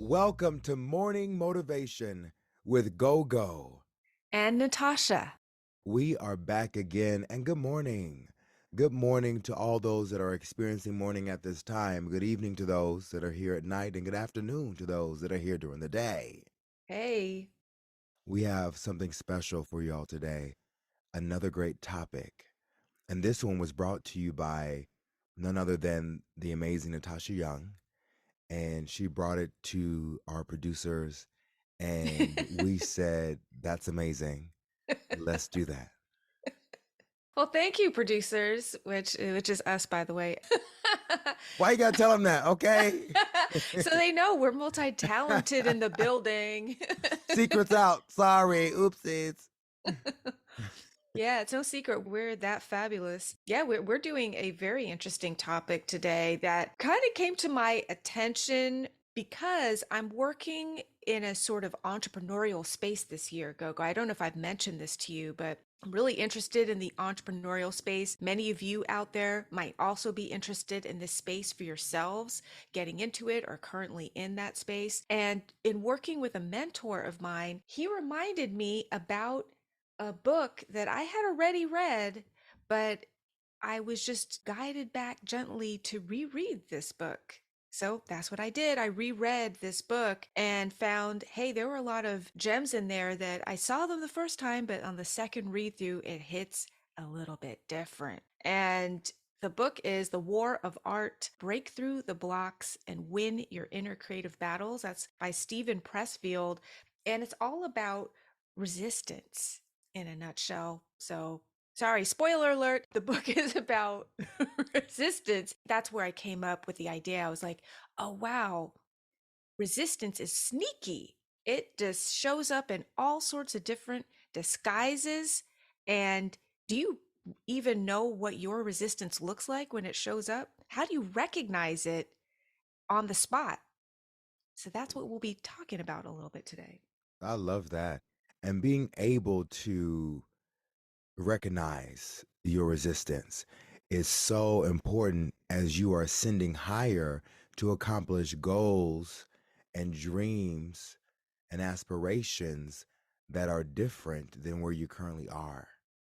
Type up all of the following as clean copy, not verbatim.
Welcome to Morning Motivation with Go Go. And Natasha. We are back again, and good morning. Good morning to all those that are experiencing morning at this time. Good evening to those that are here at night, and good afternoon to those that are here during the day. Hey. We have something special for y'all today, another great topic. And this one was brought to you by none other than the amazing Natasha Young. And she brought it to our producers, and we said, "That's amazing. Let's do that." Well, thank you, producers, which is us, by the way. Why you gotta tell them that? Okay. So they know we're multi-talented in the building. Secrets out. Sorry. Oopsies. Yeah, it's no secret we're that fabulous. Yeah, we're doing a very interesting topic today that kind of came to my attention because I'm working in a sort of entrepreneurial space this year, Gogo. I don't know if I've mentioned this to you, but I'm really interested in the entrepreneurial space. Many of you out there might also be interested in this space for yourselves, getting into it or currently in that space. And in working with a mentor of mine, he reminded me about a book that I had already read, but I was just guided back gently to reread this book. So that's what I did. I reread this book and found, hey, there were a lot of gems in there that I saw them the first time, but on the second read through, it hits a little bit different. And the book is The War of Art: Break Through the Blocks and Win Your Inner Creative Battles. That's by Stephen Pressfield. And it's all about resistance in a nutshell. So, sorry, spoiler alert, the book is about resistance. That's where I came up with the idea. I was like, oh, wow, resistance is sneaky. It just shows up in all sorts of different disguises. And do you even know what your resistance looks like when it shows up? How do you recognize it on the spot? So that's what we'll be talking about a little bit today. I love that. And being able to recognize your resistance is so important as you are ascending higher to accomplish goals and dreams and aspirations that are different than where you currently are.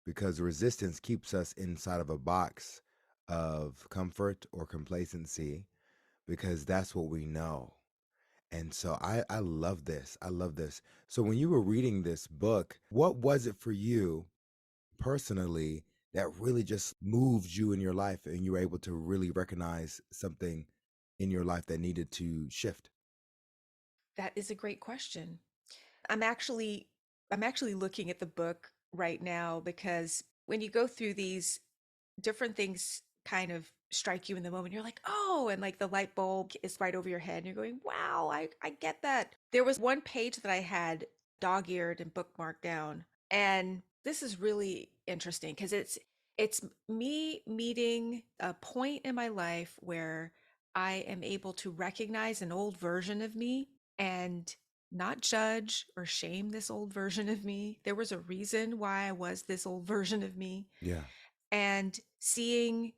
Because resistance keeps us inside of a box of comfort or complacency because that's what we know. And so I love this. I love this. So when you were reading this book, what was it for you personally that really just moved you in your life and you were able to really recognize something in your life that needed to shift? That is a great question. I'm actually I'm actually looking at the book right now because when you go through these different things kind of strike you in the moment, you're like, oh, and like the light bulb is right over your head and you're going, wow, I get that. There was one page that I had dog-eared and bookmarked down. And this is really interesting because it's me meeting a point in my life where I am able to recognize an old version of me and not judge or shame this old version of me. There was a reason why I was this old version of me. Yeah. And seeing,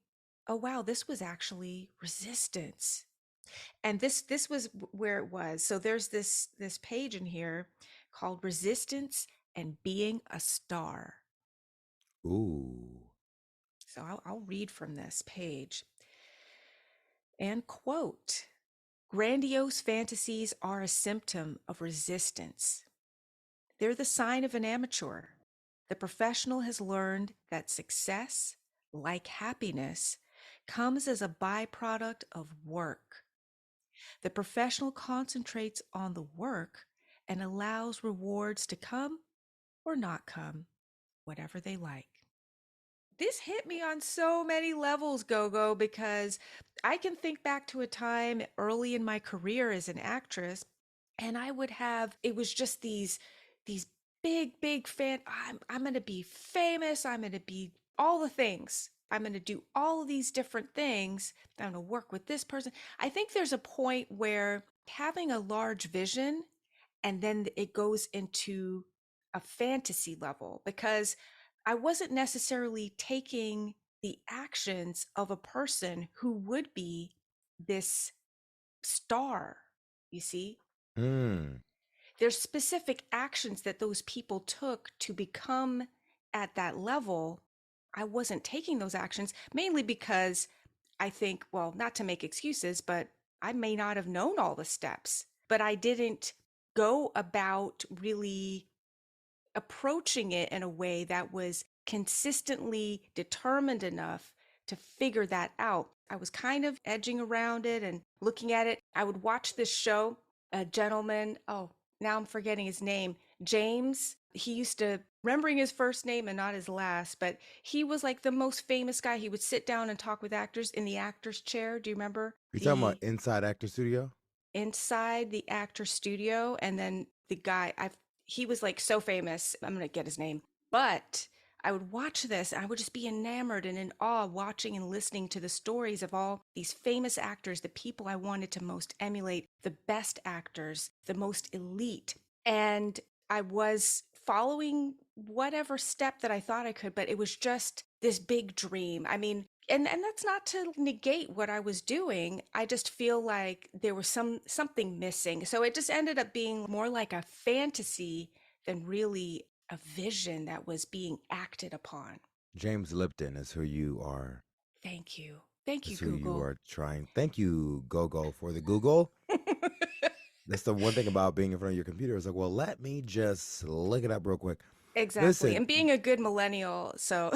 oh wow, this was actually resistance. And this was where it was. So there's this page in here called Resistance and Being a Star. Ooh. So I'll read from this page and quote: Grandiose fantasies are a symptom of resistance. They're the sign of an amateur. The professional has learned that success, like happiness, comes as a byproduct of work. The professional concentrates on the work and allows rewards to come or not come, whatever they like. This hit me on so many levels, Gogo, because I can think back to a time early in my career as an actress, and I would have, it was just these big fan, I'm going to be famous, I'm going to be all the things. I'm going to do all of these different things. I'm going to work with this person. I think there's a point where having a large vision and then it goes into a fantasy level because I wasn't necessarily taking the actions of a person who would be this star, you see? Mm. There's specific actions that those people took to become at that level. I wasn't taking those actions mainly because I think, well, not to make excuses, but I may not have known all the steps, but I didn't go about really approaching it in a way that was consistently determined enough to figure that out. I was kind of edging around it and looking at it. I would watch this show, a gentleman, oh, now I'm forgetting his name, James. He used to, remembering his first name and not his last, but he was like the most famous guy. He would sit down and talk with actors in the actor's chair. Do you remember You're talking about the Inside Actor Studio? inside the actor studio? And then the guy, I've he was like so famous, I'm gonna get his name, but I would watch this and I would just be enamored and in awe watching and listening to the stories of all these famous actors, the people I wanted to most emulate, the best actors, the most elite. And I was following whatever step that I thought I could, but it was just this big dream. I mean, and that's not to negate what I was doing. I just feel like there was something missing. So it just ended up being more like a fantasy than really a vision that was being acted upon. James Lipton is who you are. Thank you. Thank you, Is who you Google. are trying. Thank you, Go for the Google. That's the one thing about being in front of your computer. It's like, well, let me just look it up real quick. Exactly. Listen, And being a good millennial, so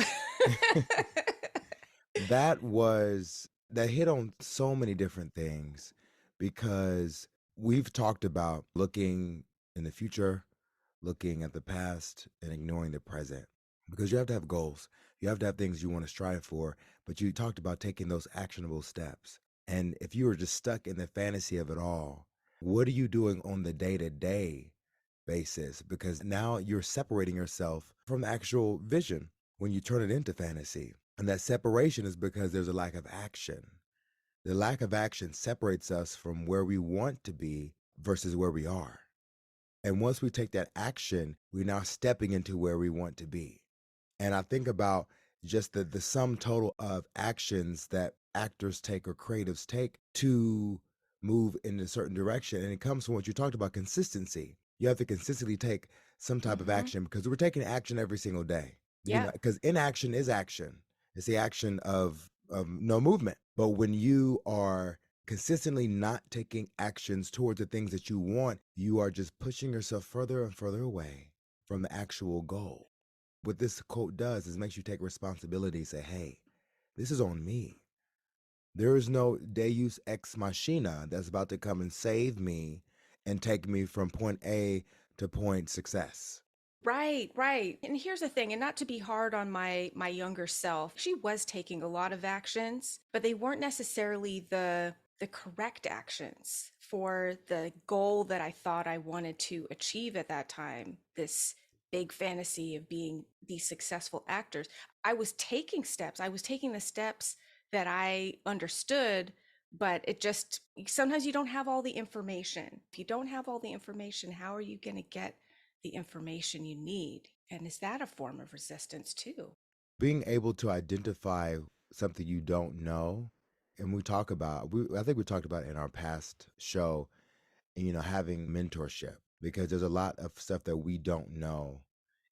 that hit on so many different things because we've talked about looking in the future, looking at the past, and ignoring the present. Because you have to have goals, you have to have things you want to strive for, but you talked about taking those actionable steps. And if you were just stuck in the fantasy of it all, what are you doing on the day to day basis? Because now you're separating yourself from the actual vision when you turn it into fantasy. And that separation is because there's a lack of action. The lack of action separates us from where we want to be versus where we are. And once we take that action, we're now stepping into where we want to be. And I think about just the sum total of actions that actors take or creatives take to move in a certain direction. And it comes from what you talked about, consistency. You have to consistently take some type of hmm action because we're taking action every single day. You know, Yep. because inaction is action. It's the action of no movement. But when you are consistently not taking actions towards the things that you want, you are just pushing yourself further and further away from the actual goal. What this quote does is makes you take responsibility, say, hey, this is on me. There is no deus ex machina that's about to come and save me and take me from point A to point success. Right, right. And here's the thing, and not to be hard on my younger self. She was taking a lot of actions, but they weren't necessarily the correct actions for the goal that I thought I wanted to achieve at that time. This big fantasy of being these successful actors. I was taking steps. I was taking the steps that I understood, but it just sometimes you don't have all the information. If you don't have all the information, how are you going to get the information you need? And is that a form of resistance too? Being able to identify something you don't know, and I think we talked about it in our past show, having mentorship because there's a lot of stuff that we don't know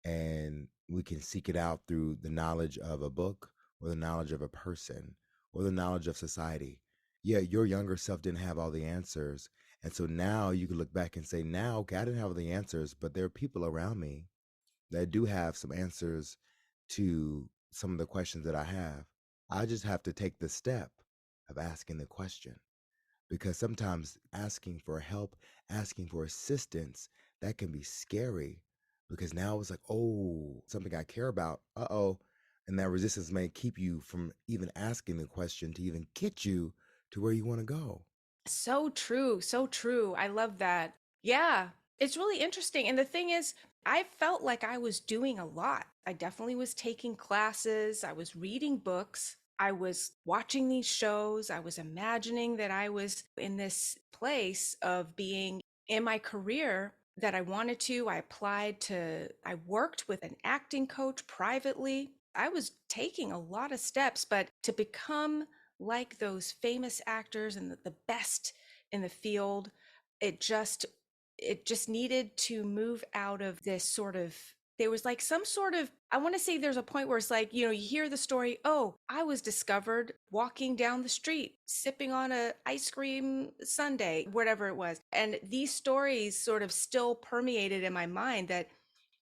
and we can seek it out through the knowledge of a book or the knowledge of a person or the knowledge of society. Yeah, your younger self didn't have all the answers. And so now you can look back and say, now, okay, I didn't have all the answers, but there are people around me that do have some answers to some of the questions that I have. I just have to take the step of asking the question because sometimes asking for help, asking for assistance, that can be scary because now it's like, oh, something I care about. Uh-oh. And that resistance may keep you from even asking the question to even get you to where you want to go. So true. So true. I love that. Yeah, it's really interesting. And the thing is, I felt like I was doing a lot. I definitely was taking classes, I was reading books, I was watching these shows, I was imagining that I was in this place of being in my career that I wanted to. I worked with an acting coach privately. I was taking a lot of steps, but to become like those famous actors and the best in the field, it just it just needed to move out of this sort of, there was like some sort of, I want to say there's a point where it's like, you know, you hear the story, oh, I was discovered walking down the street sipping on a ice cream sundae, whatever it was. And these stories sort of still permeated in my mind that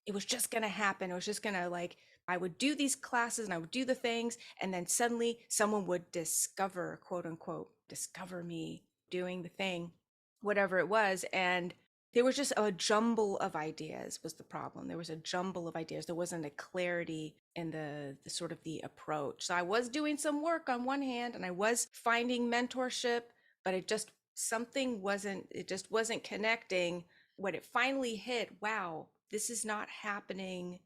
it was just going to happen. It was just going to, like, I would do these classes and I would do the things, and then suddenly someone would discover, quote unquote, discover me doing the thing, whatever it was. And there was just a jumble of ideas was the problem. There was a jumble of ideas. There wasn't a clarity in the sort of the approach. So I was doing some work on one hand and I was finding mentorship, but it just, something wasn't, it just wasn't connecting. When it finally hit, wow, this is not happening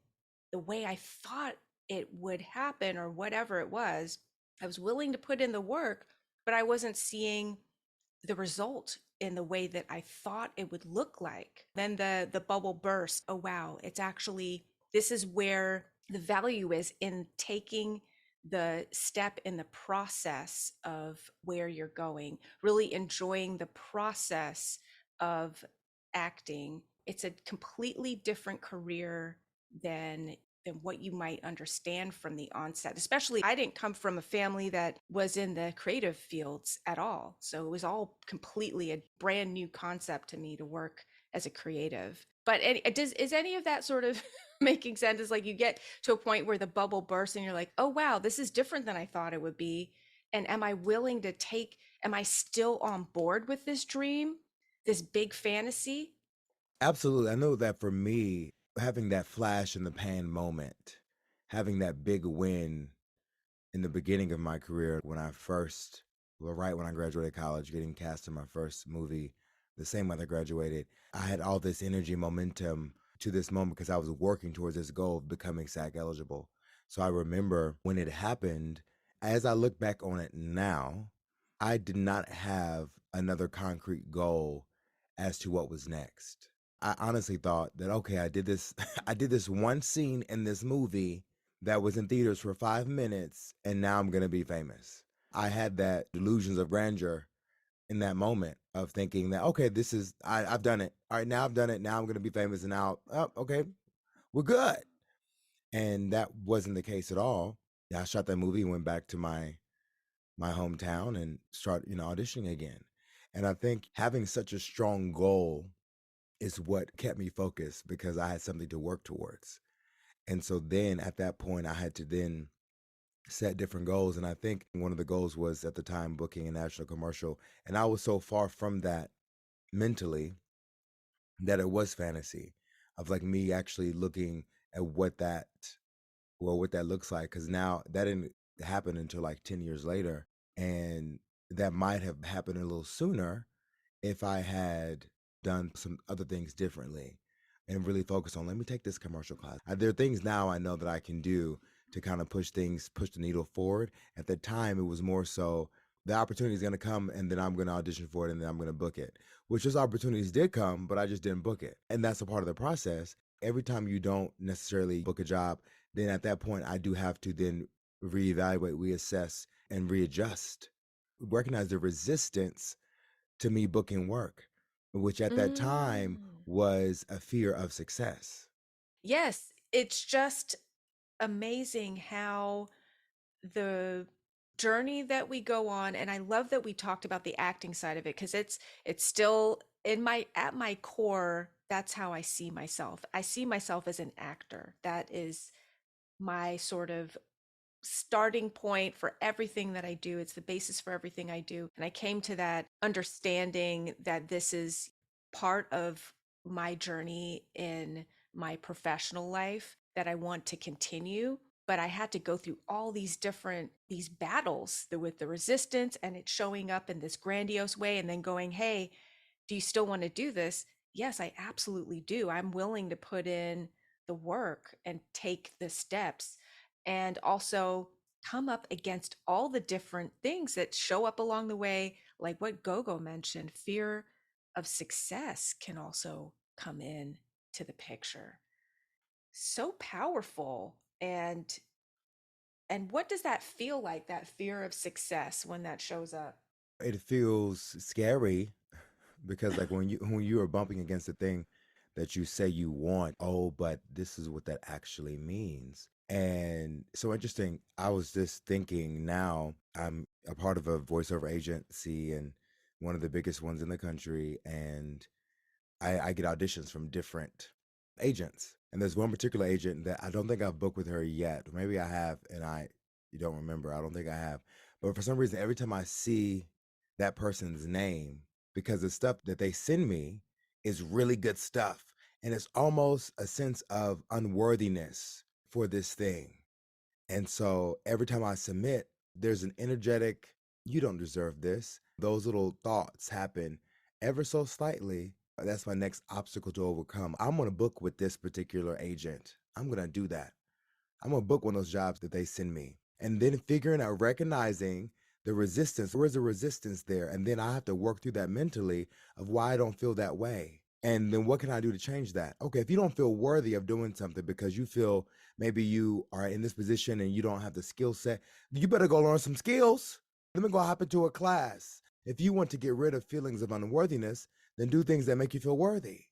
the way I thought it would happen, or whatever it was. I was willing to put in the work, but I wasn't seeing the result in the way that I thought it would look like. Then the bubble burst. Oh wow, it's actually, this is where the value is in taking the step in the process of where you're going, really enjoying the process of acting. It's a completely different career than what you might understand from the onset. Especially, I didn't come from a family that was in the creative fields at all. So it was all completely a brand new concept to me to work as a creative. But is any of that sort of making sense? Is like you get to a point where the bubble bursts and you're like, oh, wow, this is different than I thought it would be. And am I willing to take, am I still on board with this dream, this big fantasy? Absolutely. I know that for me, having that flash in the pan moment, having that big win in the beginning of my career when I first, well, right when I graduated college, getting cast in my first movie, the same month I graduated, I had all this energy, momentum to this moment because I was working towards this goal of becoming SAG eligible. So I remember when it happened, as I look back on it now, I did not have another concrete goal as to what was next. I honestly thought that, okay, I did this, I did this one scene in this movie that was in theaters for 5 minutes, and now I'm gonna be famous. I had that delusions of grandeur in that moment of thinking that, okay, this is, I've done it. All right, now I've done it. Now I'm gonna be famous, and now, oh, okay, we're good. And that wasn't the case at all. Yeah, I shot that movie, went back to my hometown, and started, auditioning again. And I think having such a strong goal is what kept me focused because I had something to work towards. And so then at that point, I had to then set different goals. And I think one of the goals was at the time booking a national commercial. And I was so far from that mentally that it was fantasy of like me actually looking at what that looks like. Cause now that didn't happen until like 10 years later. And that might have happened a little sooner if I had done some other things differently and really focus on, let me take this commercial class. There are things now I know that I can do to kind of push the needle forward. At the time, it was more so the opportunity is going to come and then I'm going to audition for it and then I'm going to book it, which those opportunities did come, but I just didn't book it. And that's a part of the process. Every time you don't necessarily book a job, then at that point, I do have to then reevaluate, reassess, and readjust. Recognize the resistance to me booking work, which at that time Mm. was a fear of success. Yes, it's just amazing how the journey that we go on, and I love that we talked about the acting side of it, because it's still in my, at my core, that's how I see myself. I see myself as an actor. That is my sort of starting point for everything that I do. It's the basis for everything I do. And I came to that understanding that this is part of my journey in my professional life that I want to continue. But I had to go through all these different, these battles with the resistance, and it showing up in this grandiose way, and then going, hey, do you still want to do this? Yes, I absolutely do. I'm willing to put in the work and take the steps, and also come up against all the different things that show up along the way, like what Gogo mentioned. Fear of success can also come in to the picture. So powerful. And what does that feel like, that fear of success, when that shows up? It feels scary because like when you are bumping against the thing that you say you want, oh, but this is what that actually means. And so interesting. I was just thinking now I'm a part of a voiceover agency and one of the biggest ones in the country, and I get auditions from different agents. And there's one particular agent that I don't think I've booked with her yet. Maybe I have, and I you don't remember. I don't think I have. But for some reason, every time I see that person's name, because the stuff that they send me is really good stuff. And it's almost a sense of unworthiness for this thing. And so every time I submit, there's an energetic, you don't deserve this. Those little thoughts happen ever so slightly. That's my next obstacle to overcome. I'm going to book with this particular agent. I'm going to do that. I'm going to book one of those jobs that they send me. And then figuring out, recognizing the resistance. Where's the resistance there? And then I have to work through that mentally of why I don't feel that way. And then what can I do to change that? Okay, if you don't feel worthy of doing something because you feel maybe you are in this position and you don't have the skill set, you better go learn some skills. Let me go hop into a class. If you want to get rid of feelings of unworthiness, then do things that make you feel worthy.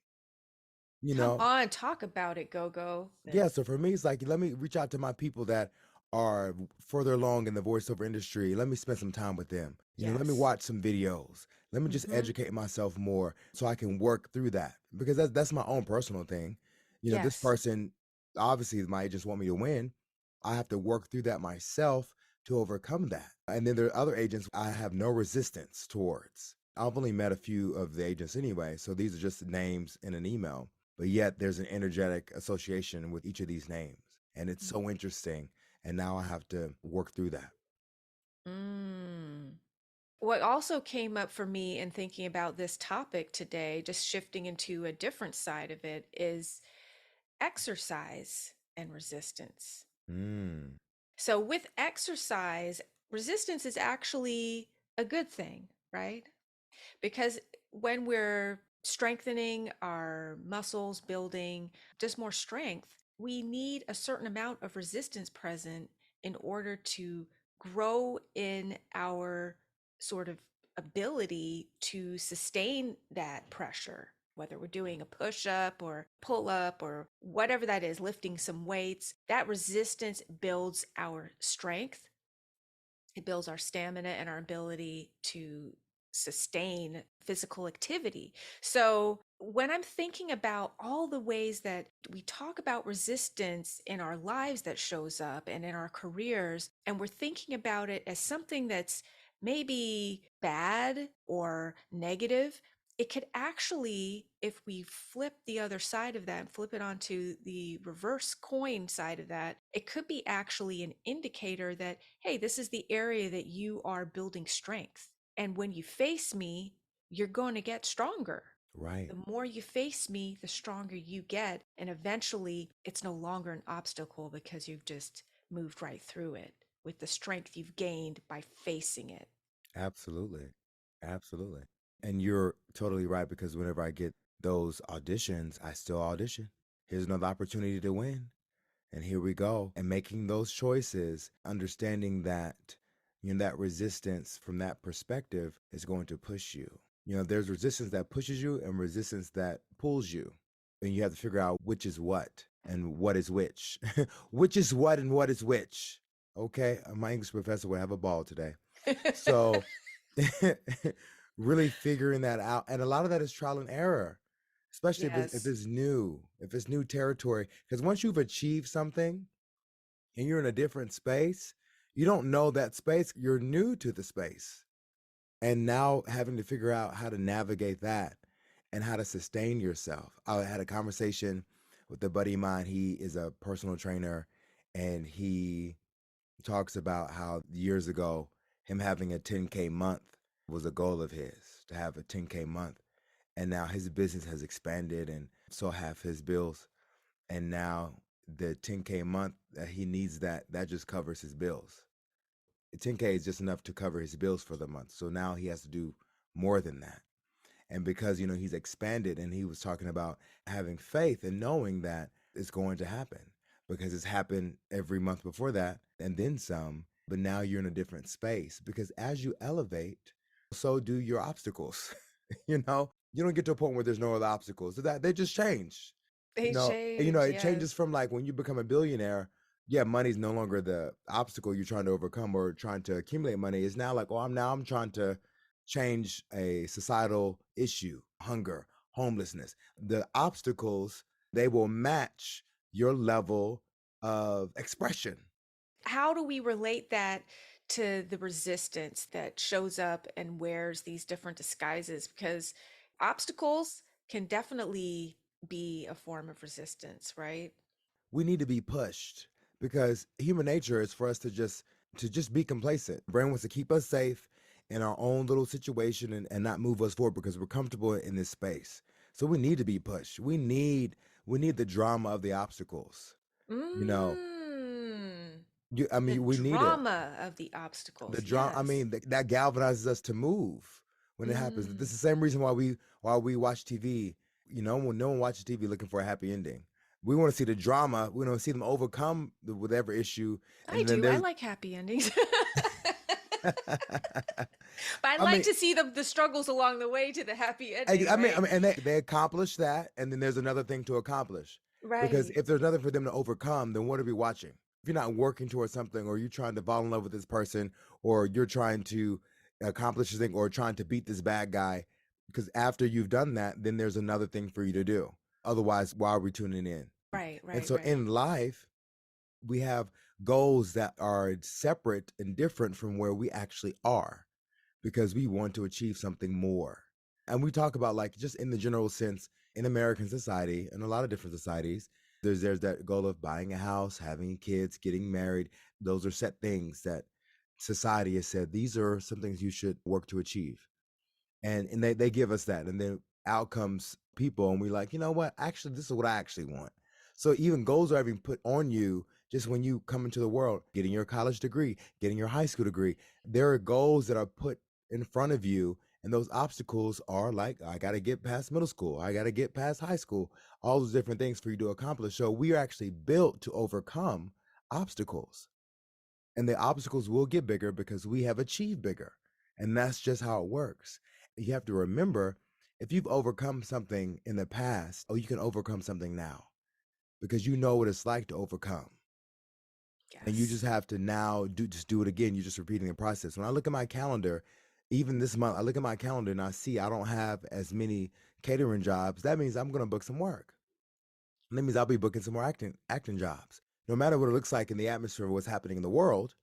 You Come know, on, talk about it, Go Go. yeah, so for me, it's like, let me reach out to my people that are further along in the voiceover industry. Let me spend some time with them. Let me Yes. watch some videos. Let me just Mm-hmm. educate myself more so I can work through that because that's my own personal thing. This Yes. person obviously might just want me to win. I have to work through that myself to overcome that. And then there are other agents I have no resistance towards. I've only met a few of the agents anyway, so these are just names in an email, but yet there's an energetic association with each of these names. And it's so interesting. And now I have to work through that. Mm. What also came up for me in thinking about this topic today, just shifting into a different side of it, is exercise and resistance. Mm, So, with exercise, resistance is actually a good thing, right? Because when we're strengthening our muscles, building just more strength, we need a certain amount of resistance present in order to grow in our sort of ability to sustain that pressure. Whether we're doing a push up or pull up or whatever that is, lifting some weights, that resistance builds our strength, it builds our stamina and our ability to sustain physical activity. So, when I'm thinking about all the ways that we talk about resistance in our lives that shows up and in our careers, and we're thinking about it as something that's maybe bad or negative, it could actually, if we flip the other side of that and flip it onto the reverse coin side of that, it could be actually an indicator that, hey, this is the area that you are building strength. And when you face me, you're going to get stronger. right. The more you face me, the stronger you get. And eventually, it's no longer an obstacle because you've just moved right through it with the strength you've gained by facing it. Absolutely. Absolutely. And you're totally right because whenever I get those auditions, I still audition. Here's another opportunity to win. And here we go. And making those choices, understanding that, that resistance from that perspective is going to push you. There's resistance that pushes you and resistance that pulls you. And you have to figure out which is what and what is which. Which is what and what is which. Okay. My English professor would have a ball today. So really figuring that out. And a lot of that is trial and error, especially if Yes. it's new territory. Because once you've achieved something and you're in a different space, you don't know that space. You're new to the space. And now having to figure out how to navigate that and how to sustain yourself. I had a conversation with a buddy of mine. He is a personal trainer and he talks about how years ago, him having a 10K month was a goal of his to have a 10K month. And now his business has expanded and so have his bills. And now the 10K month that he needs that just covers his bills. 10K is just enough to cover his bills for the month. So now he has to do more than that. And because, he's expanded and he was talking about having faith and knowing that it's going to happen because it's happened every month before that and then some. But now you're in a different space because as you elevate, so do your obstacles. you don't get to a point where there's no other obstacles. So that they just change. They And, change, it changes yes. from like when you become a billionaire, yeah, money's no longer the obstacle you're trying to overcome or trying to accumulate money. It's now like, oh, I'm trying to change a societal issue, hunger, homelessness. The obstacles, they will match your level of expression. How do we relate that to the resistance that shows up and wears these different disguises? Because obstacles can definitely be a form of resistance, right? We need to be pushed because human nature is for us to just be complacent. Brain wants to keep us safe in our own little situation and not move us forward because we're comfortable in this space. So we need to be pushed. We need the drama of the obstacles. You know, Mm, I the mean, we need it. drama of the The obstacles. drama. I Yes. mean, that galvanizes us to move when it happens. This Mm. is the same reason why we watch TV. When no one watches TV looking for a happy ending. We want to see the drama. We want to see them overcome whatever issue, I and then do. I there's. like happy endings. But I I like mean, to see the struggles along the way to the happy ending, I right? mean, and they accomplish that, and then there's another thing to accomplish. Because Right. if there's nothing for them to overcome, then what are we watching? If you're not working towards something, or you're trying to fall in love with this person, or you're trying to accomplish this thing, or trying to beat this bad guy, because after you've done that, then there's another thing for you to do. Otherwise, why are we tuning in? Right, And right, so right. in life, we have goals that are separate and different from where we actually are because we want to achieve something more. And we talk about like just in the general sense in American society and a lot of different societies, there's that goal of buying a house, having kids, getting married. Those are set things that society has said these are some things you should work to achieve. And they give us that. And then out comes people and we're like, you know what? Actually, this is what I actually want. So even goals are being put on you just when you come into the world, getting your college degree, getting your high school degree. There are goals that are put in front of you. And those obstacles are like, I got to get past middle school. I got to get past high school, all those different things for you to accomplish. So we are actually built to overcome obstacles. And the obstacles will get bigger because we have achieved bigger. And that's just how it works. You have to remember if you've overcome something in the past, oh, you can overcome something now because you know what it's like to overcome. And you Yes. just have to now do it again. You're just repeating the process. When I look at my calendar, even this month, I look at my calendar and I see I don't have as many catering jobs. That means I'm going to book some work. And that means I'll be booking some more acting jobs. No matter what it looks like in the atmosphere of what's happening in the world,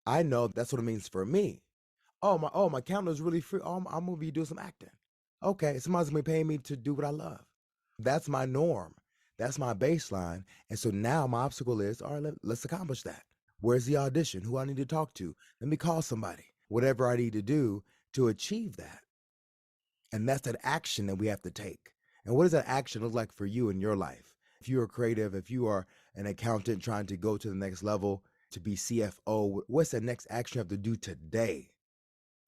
I know that's what it means for me. Oh my calendar's really free. Oh, I'm gonna be doing some acting. Okay, somebody's gonna be paying me to do what I love. That's my norm. That's my baseline. And so now my obstacle is, all right, let's accomplish that. Where's the audition? Who I need to talk to? Let me call somebody. Whatever I need to do to achieve that. And that's that action that we have to take. And what does that action look like for you in your life? If you are creative, if you are an accountant trying to go to the next level, to be CFO, what's the next action you have to do today?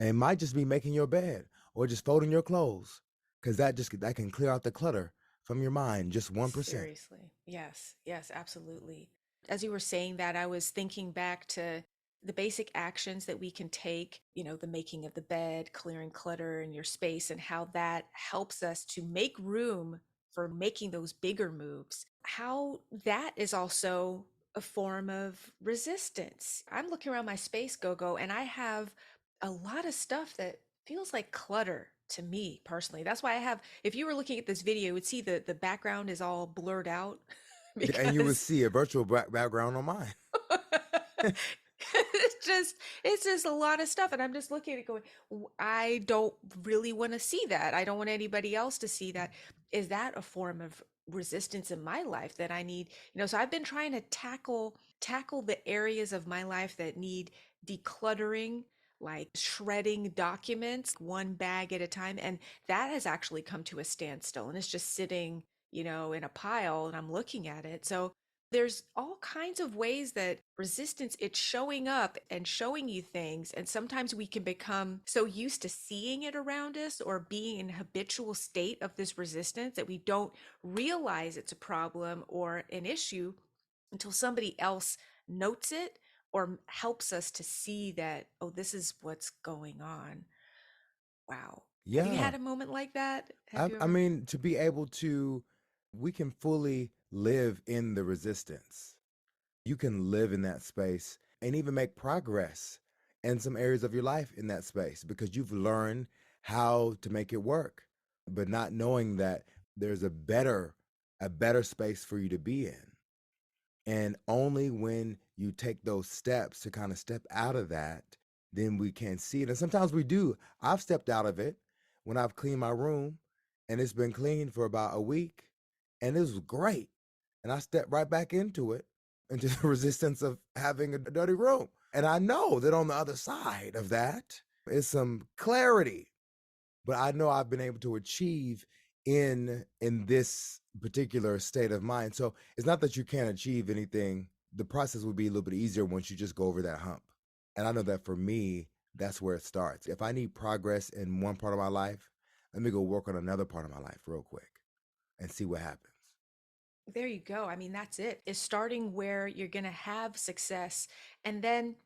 And it might just be making your bed or just folding your clothes because that can clear out the clutter from your mind, just 1%. Seriously. Yes. Yes, absolutely. As you were saying that, I was thinking back to the basic actions that we can take, the making of the bed, clearing clutter in your space, and how that helps us to make room for making those bigger moves. How that is also a form of resistance. I'm looking around my space, Go, and I have a lot of stuff that feels like clutter to me personally. That's why I have, if you were looking at this video, you would see the background is all blurred out Yeah, and you would because see a virtual background on mine. it's just it's just a lot of stuff, and I'm just looking at it going, I don't really want to see that. I don't want anybody else to see that. Is that a form of resistance in my life that I need? So I've been trying to tackle the areas of my life that need decluttering, like shredding documents one bag at a time, and that has actually come to a standstill, and it's just sitting, in a pile, and I'm looking at it. So there's all kinds of ways that resistance, it's showing up and showing you things, and sometimes we can become so used to seeing it around us or being in a habitual state of this resistance that we don't realize it's a problem or an issue until somebody else notes it or helps us to see that, oh, this is what's going on. Wow. Have you Yeah. had a moment like that? Have you I ever? mean, to be able to, we can fully live in the resistance. You can live in that space and even make progress in some areas of your life in that space because you've learned how to make it work, but not knowing that there's a better space for you to be in. And only when you take those steps to kind of step out of that, then we can see it. And sometimes we do. I've stepped out of it when I've cleaned my room and it's been clean for about a week and it was great. And I stepped right back into the resistance of having a dirty room. And I know that on the other side of that is some clarity, but I know I've been able to achieve in this particular state of mind. So it's not that you can't achieve anything. The process would be a little bit easier once you just go over that hump. And I know that for me, that's where it starts. If I need progress in one part of my life, let me go work on another part of my life real quick and see what happens. There you go. I mean, that's it. Is starting where you're going to have success and then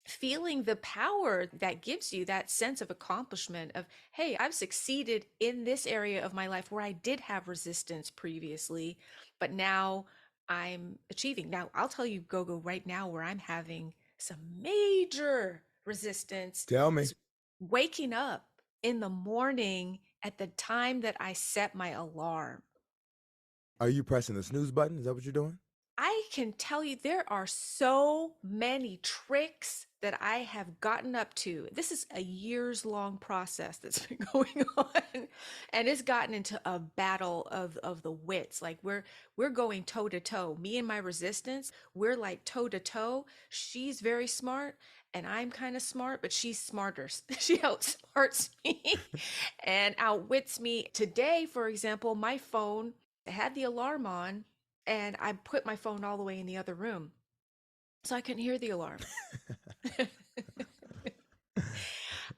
feeling the power that gives you that sense of accomplishment of, hey, I've succeeded in this area of my life where I did have resistance previously, but now I'm achieving. Now, I'll tell you, Gogo, right now where I'm having some major resistance Tell me, is waking up in the morning at the time that I set my alarm. are you pressing the snooze button? Is that what you're doing? I can tell you there are so many tricks that I have gotten up to. This is a years long process that's been going on, and it's gotten into a battle of the wits. Like we're going toe to toe. Me and my resistance, we're like toe to toe. She's very smart and I'm kind of smart, but she's smarter. She outsmarts me and outwits me. Today, for example, my phone had the alarm on and I put my phone all the way in the other room so I couldn't hear the alarm.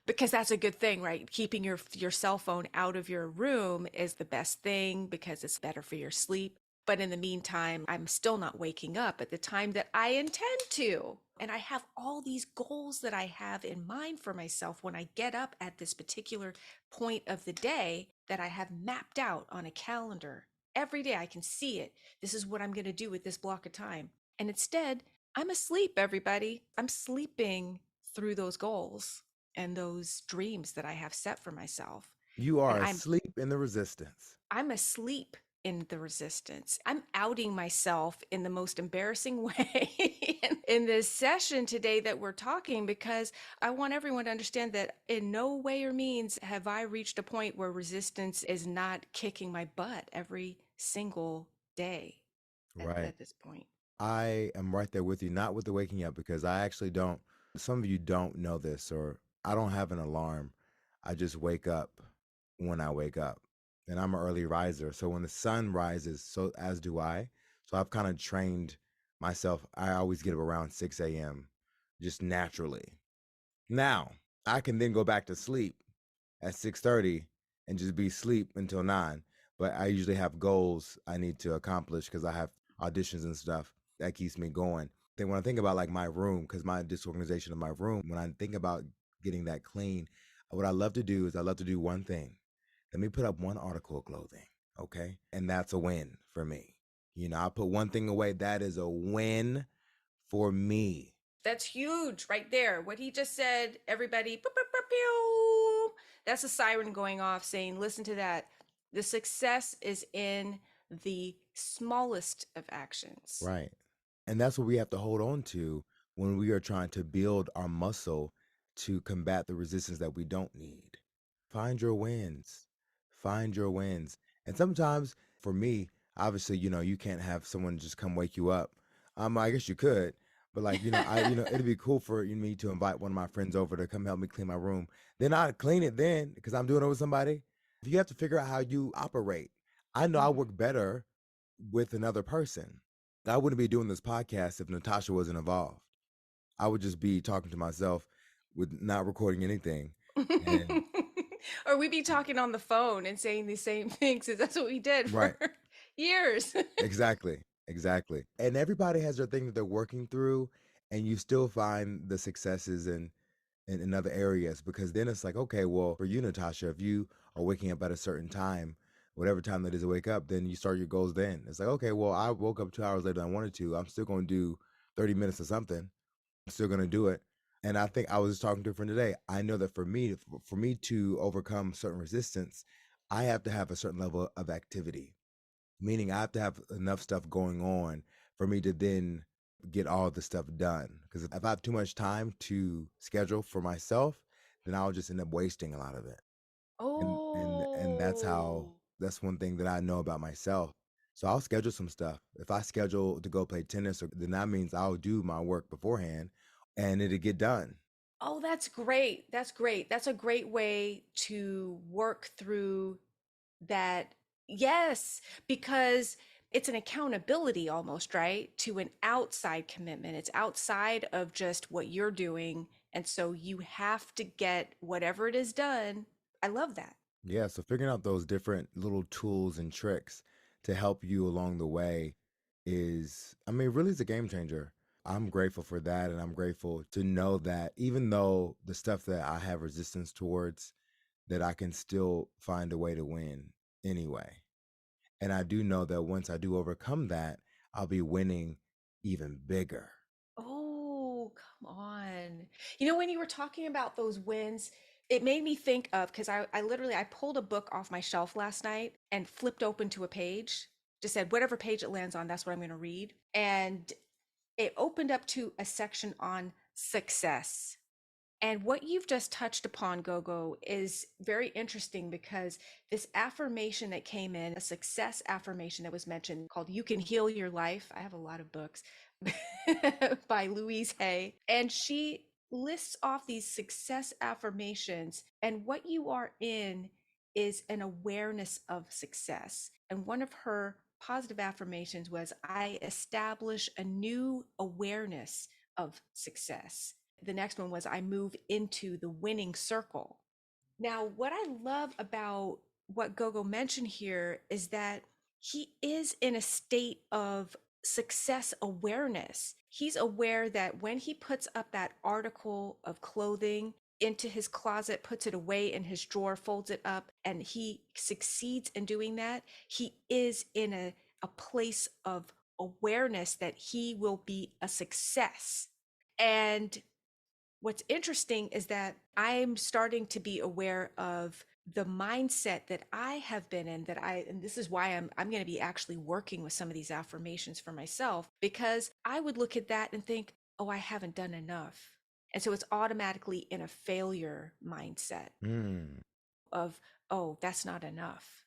Because that's a good thing, right? Keeping your cell phone out of your room is the best thing because it's better for your sleep. But in the meantime, I'm still not waking up at the time that I intend to. And I have all these goals that I have in mind for myself when I get up at this particular point of the day that I have mapped out on a calendar. Every day I can see it. This is what I'm going to do with this block of time. And instead, I'm asleep, everybody. I'm sleeping through those goals and those dreams that I have set for myself. You And are asleep in the resistance. I'm asleep in the resistance. I'm outing myself in the most embarrassing way in this session today that we're talking because I want everyone to understand that in no way or means have I reached a point where resistance is not kicking my butt every single day Right. at this point. I am right there with you, not with the waking up, because I actually don't. Some of you don't know this, or I don't have an alarm. I just wake up when I wake up. And I'm an early riser. So when the sun rises, so as do I. So I've kind of trained myself. I always get up around 6 a.m. just naturally. Now, I can then go back to sleep at 6:30 and just be sleep until 9. But I usually have goals I need to accomplish because I have auditions and stuff that keeps me going. Then when I think about like my room, because my disorganization of my room, when I think about getting that clean, what I love to do is I love to do one thing. Let me put up one article of clothing, okay? And that's a win for me. I put one thing away. That is a win for me. That's huge right there. What he just said, everybody, pew, pew, pew, pew. That's a siren going off saying, listen to that. The success is in the smallest of actions. Right. And that's what we have to hold on to when we are trying to build our muscle to combat the resistance that we don't need. Find your wins. Find your wins. And sometimes for me, obviously, you can't have someone just come wake you up. I guess you could, but like, it'd be cool for me to invite one of my friends over to come help me clean my room. Then I clean it then because I'm doing it with somebody. You have to figure out how you operate. I know I Mhm. work better with another person. I wouldn't be doing this podcast if Natasha wasn't involved. I would just be talking to myself with not recording anything. And Or we'd be talking on the phone and saying the same things. 'Cause that's what we did for right, years. exactly, exactly. And everybody has their thing that they're working through, and you still find the successes in other areas, because then it's like, okay, well, for you, Natasha, if you are waking up at a certain time, whatever time that is to wake up, then you start your goals then. It's like, okay, well, I woke up 2 hours later than I wanted to. I'm still going to do 30 minutes of something. I'm still going to do it. And I think I was just talking to a friend today. I know that for me to overcome certain resistance, I have to have a certain level of activity, meaning I have to have enough stuff going on for me to then get all the stuff done. Because if I have too much time to schedule for myself, then I'll just end up wasting a lot of it. And Oh, that's one thing that I know about myself. So I'll schedule some stuff. If I schedule to go play tennis, then that means I'll do my work beforehand and it'll get done. oh, that's great. That's great. That's a great way to work through that. Yes, because it's an accountability almost, right? To an outside commitment. It's outside of just what you're doing. And so you have to get whatever it is done. I love that. Yeah, so figuring out those different little tools and tricks to help you along the way is, I mean, really is a game changer. I'm grateful for that. And I'm grateful to know that even though the stuff that I have resistance towards, that I can still find a way to win anyway. And I do know that once I do overcome that, I'll be winning even bigger. Oh, come on. You know, when you were talking about those wins, it made me think of because I literally I pulled a book off my shelf last night and flipped open to a page, just said whatever page it lands on, that's what I'm going to read. And it opened up to a section on success. And what you've just touched upon, Gogo, is very interesting because this affirmation that came in, a success affirmation that was mentioned called You Can Heal Your Life. I have a lot of books by Louise Hay. And she lists off these success affirmations. And what you are in is an awareness of success. And one of her positive affirmations was I establish a new awareness of success. The next one was I move into the winning circle. Now, what I love about what Gogo mentioned here is that he is in a state of success awareness. He's aware that when he puts up that article of clothing into his closet, puts it away in his drawer, folds it up, and he succeeds in doing that, he is in a place of awareness that he will be a success. And what's interesting is that I'm starting to be aware of the mindset that I have been in and this is why I'm going to be actually working with some of these affirmations for myself because I would look at that and think, "Oh, I haven't done enough." And so it's automatically in a failure mindset Mm, of, "Oh, that's not enough.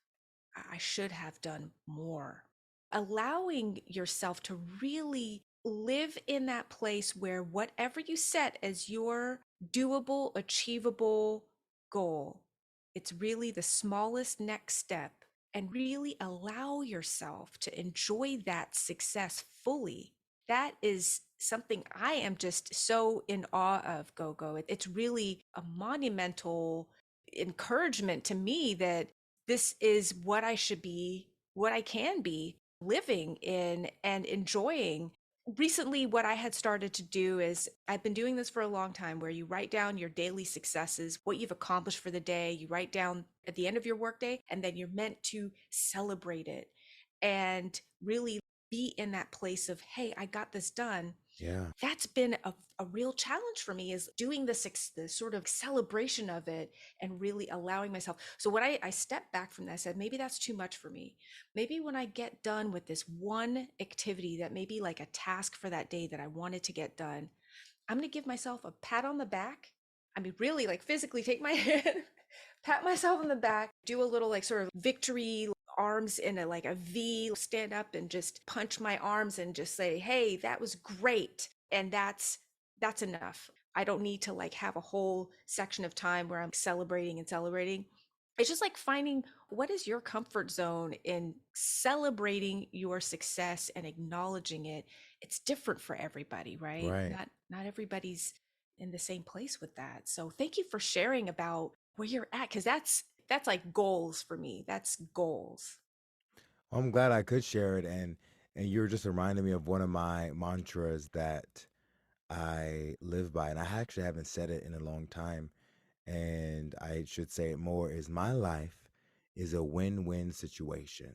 I should have done more." Allowing yourself to really live in that place where whatever you set as your doable, achievable goal, it's really the smallest next step, and really allow yourself to enjoy that success fully. That is something I am just so in awe of, Gogo. It's really a monumental encouragement to me that this is what I should be, what I can be living in and enjoying. Recently, what I had started to do is I've been doing this for a long time where you write down your daily successes, what you've accomplished for the day. You write down at the end of your workday, and then you're meant to celebrate it and really be in that place of, hey, I got this done. yeah. That's been a real challenge for me is doing the sort of celebration of it and really allowing myself. So when I stepped back from that, I said, maybe that's too much for me. Maybe when I get done with this one activity that may be like a task for that day that I wanted to get done, I'm going to give myself a pat on the back. I mean, really like physically take my hand, pat myself on the back, do a little like sort of victory arms in a like a V, stand up and just punch my arms and just say, "Hey, that was great." And that's enough. I don't need to like have a whole section of time where I'm celebrating and celebrating. It's just like finding what is your comfort zone in celebrating your success and acknowledging it. It's different for everybody, right? Right. Not everybody's in the same place with that. So thank you for sharing about where you're at because that's like goals for me. That's goals. Well, I'm glad I could share it, and you're just reminding me of one of my mantras that I live by, and I actually haven't said it in a long time, and I should say it more, is my life is a win-win situation.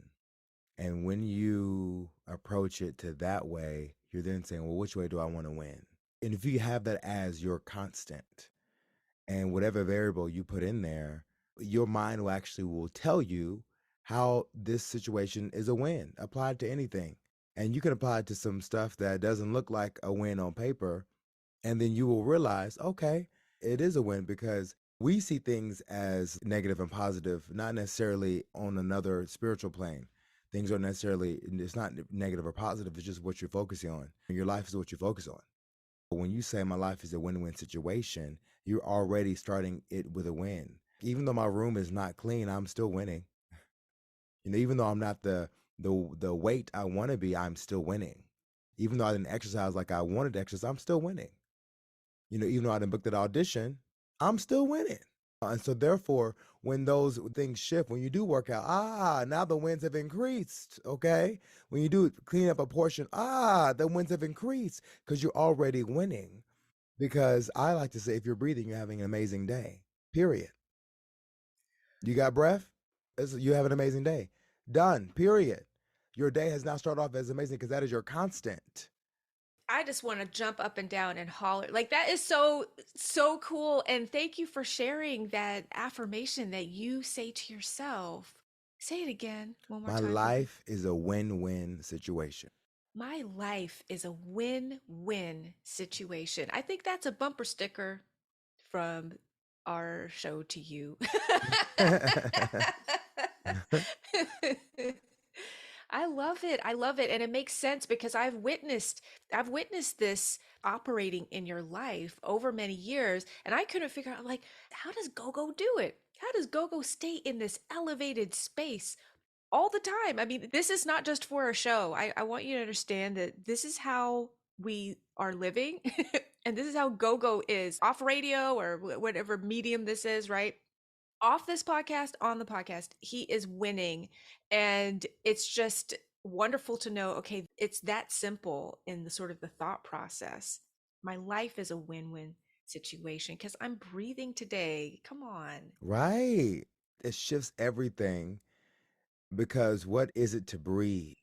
And when you approach it to that way, you're then saying, well, which way do I want to win? And if you have that as your constant, and whatever variable you put in there, your mind will tell you how this situation is a win. Apply it to anything. And you can apply it to some stuff that doesn't look like a win on paper, and then you will realize, okay, it is a win, because we see things as negative and positive, not necessarily on another spiritual plane. Things are necessarily, it's not negative or positive, it's just what you're focusing on. Your life is what you focus on. But when you say my life is a win-win situation, you're already starting it with a win. Even though my room is not clean, I'm still winning. Even though I'm not the weight I want to be, I'm still winning. Even though I didn't exercise like I wanted to exercise, I'm still winning. Even though I didn't book that audition, I'm still winning. And so therefore, when those things shift, when you do work out, now the wins have increased. Okay. When you do clean up a portion, the wins have increased, because you're already winning. Because I like to say, if you're breathing, you're having an amazing day. Period. You got breath? You have an amazing day. Done. Period. Your day has now started off as amazing, because that is your constant. I just want to jump up and down and holler. Like that is so so cool, and thank you for sharing that affirmation that you say to yourself. Say it again one more My time for me. life is a win-win situation. My life is a win-win situation. I think that's a bumper sticker from our show to you. I love it. I love it. And it makes sense because I've witnessed this operating in your life over many years. And I couldn't figure out, like, how does Gogo do it? How does Gogo stay in this elevated space all the time? I mean, this is not just for a show. I want you to understand that this is how we are living. And this is how Gogo is off radio or whatever medium this is, right? Off this podcast, on the podcast, he is winning. And it's just wonderful to know, okay, it's that simple in the sort of the thought process. My life is a win-win situation because I'm breathing today. Come on. Right. It shifts everything, because what is it to breathe?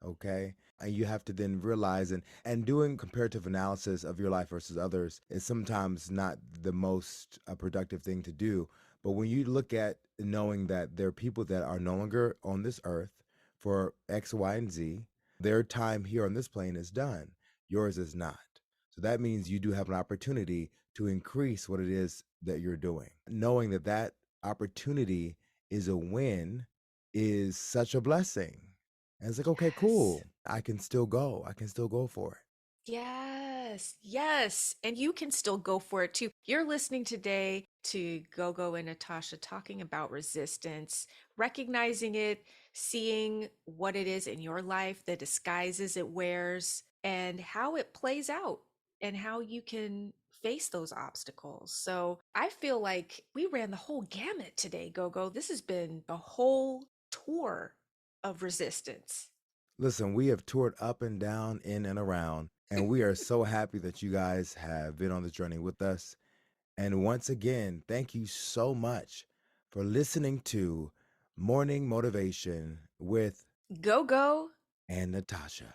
Okay. And you have to then realize, and doing comparative analysis of your life versus others is sometimes not the most productive thing to do. But when you look at knowing that there are people that are no longer on this earth for X, Y, and Z, their time here on this plane is done. Yours is not. So that means you do have an opportunity to increase what it is that you're doing. Knowing that that opportunity is a win is such a blessing. And it's like, okay, Yes. cool. I can still go. I can still go for it. Yes, yes. And you can still go for it too. You're listening today to Gogo and Natasha talking about resistance, recognizing it, seeing what it is in your life, the disguises it wears, and how it plays out, and how you can face those obstacles. So I feel like we ran the whole gamut today, Gogo. This has been the whole tour of resistance. Listen, we have toured up and down, in and around, and we are so happy that you guys have been on this journey with us. And once again, thank you so much for listening to Morning Motivation with Go, go. and Natasha.